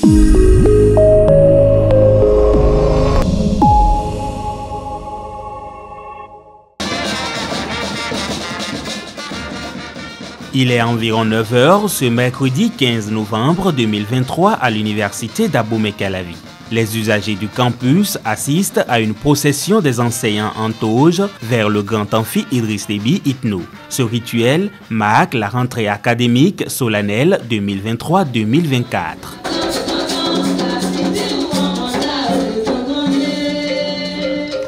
Il est environ 9 h ce mercredi 15 novembre 2023 à l'université d'Abomey-Calavi. Les usagers du campus assistent à une procession des enseignants en toge vers le grand amphi Idriss Déby Itno. Ce rituel marque la rentrée académique solennelle 2023-2024.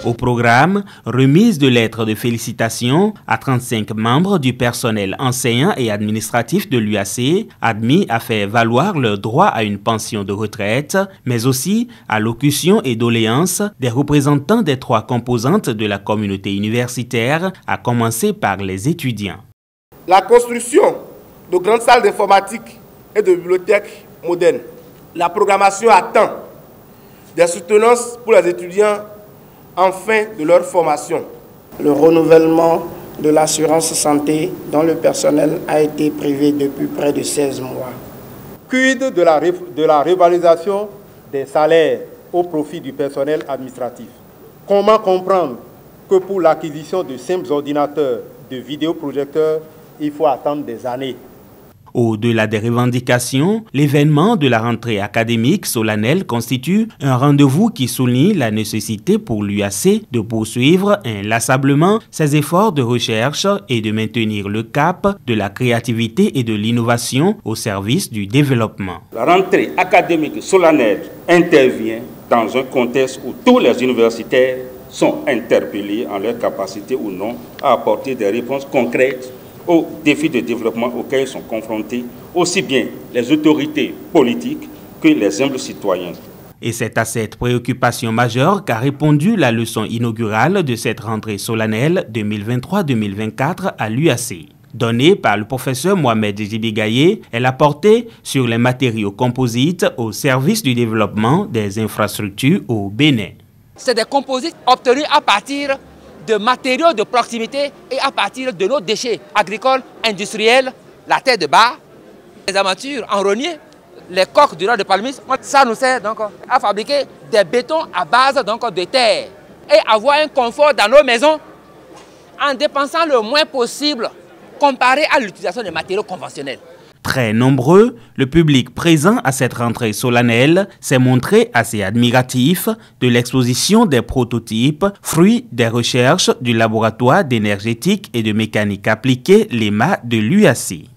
Au programme, remise de lettres de félicitations à 35 membres du personnel enseignant et administratif de l'UAC, admis à faire valoir leur droit à une pension de retraite, mais aussi allocution et doléances des représentants des 3 composantes de la communauté universitaire, à commencer par les étudiants. La construction de grandes salles d'informatique et de bibliothèques modernes, la programmation à temps, des soutenances pour les étudiants en fin de leur formation. Le renouvellement de l'assurance santé dont le personnel a été privé depuis près de 16 mois. Quid de la revalorisation des salaires au profit du personnel administratif? Comment comprendre que pour l'acquisition de simples ordinateurs, de vidéoprojecteurs, il faut attendre des années? Au-delà des revendications, l'événement de la rentrée académique solennelle constitue un rendez-vous qui souligne la nécessité pour l'UAC de poursuivre inlassablement ses efforts de recherche et de maintenir le cap de la créativité et de l'innovation au service du développement. La rentrée académique solennelle intervient dans un contexte où tous les universitaires sont interpellés en leur capacité ou non à apporter des réponses concrètes aux défis de développement auxquels sont confrontés aussi bien les autorités politiques que les humbles citoyens. Et c'est à cette préoccupation majeure qu'a répondu la leçon inaugurale de cette rentrée solennelle 2023-2024 à l'UAC. Donnée par le professeur Mohamed Djibigaye, elle a porté sur les matériaux composites au service du développement des infrastructures au Bénin. C'est des composites obtenus à partir de matériaux de proximité et à partir de nos déchets agricoles, industriels, la terre de bar, les armatures en rognier, les coques du roi de palmis. Ça nous sert donc à fabriquer des bétons à base donc de terre et avoir un confort dans nos maisons en dépensant le moins possible comparé à l'utilisation des matériaux conventionnels. Très nombreux, le public présent à cette rentrée solennelle s'est montré assez admiratif de l'exposition des prototypes, fruits des recherches du laboratoire d'énergétique et de mécanique appliquée, l'EMA de l'UAC.